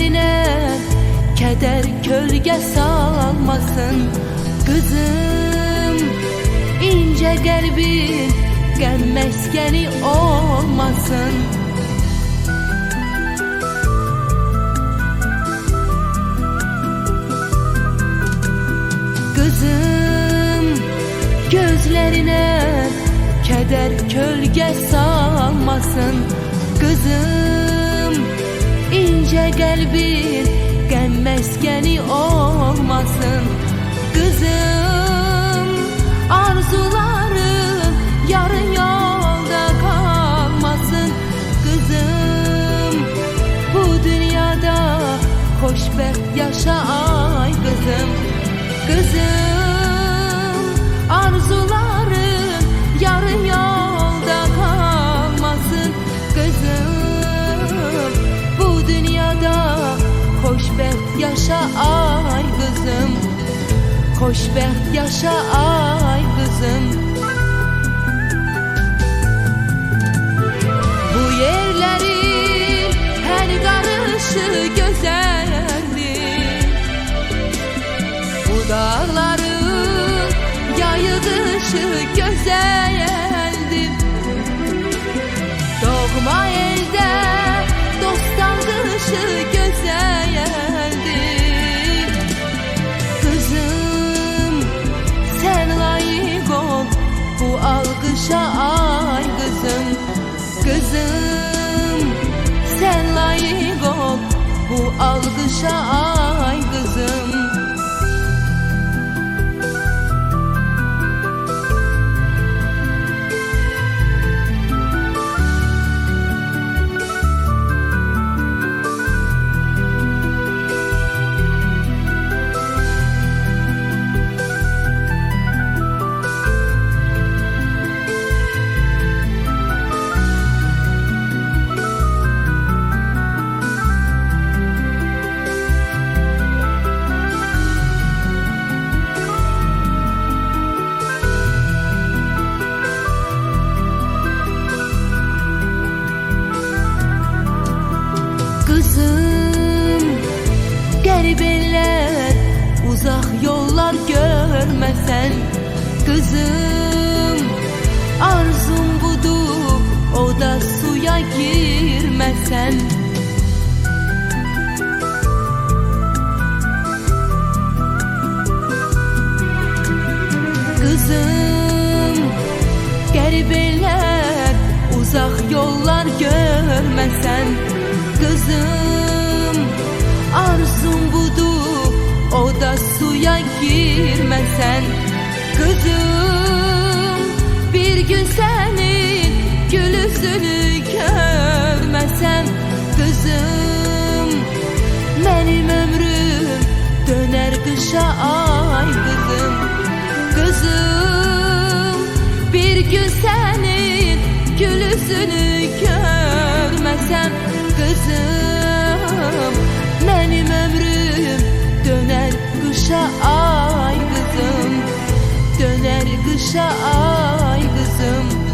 Gözlerine keder kölge salmasın. Kızım ince kalbin gəm meskeni olmasın. Kızım gözlerine keder kölge salmasın. Kızım ince kalbin gəm meskeni olmasın. Kızım arzuların yarın yolda kalmasın. Kızım bu dünyada hoşbəxt yaşa ay kızım. Kızım arzuların yarın yolda kalmasın. Kızım bu dünyada hoşbəxt yaşa ay kızım. Hoşbəxt yaşa ay kızım. Bu yerlerin her karışı güzeldir. Bu dağların yayı dışı güzeldir. Doğma elde dosttan dışı güzeldir. Kızım sen layık ol bu alkışa ay kızım. Kızım sen layık ol bu alkışa ay kızım. Kızım qəriblər uzaq yollar görməsən. Kızım arzum budur o da suya girməsən. Kızım qəriblər uzaq yollar görməsən. Kızım arzum budur o da suya girmesen. Kızım bir gün senin gül yüzünü görmesem. Kızım benim ömrüm döner kışa ay kızım. Kızım bir gün senin gül yüzünü görmesem. Kızım benim ömrüm döner kışa ay kızım. Döner kışa ay kızım.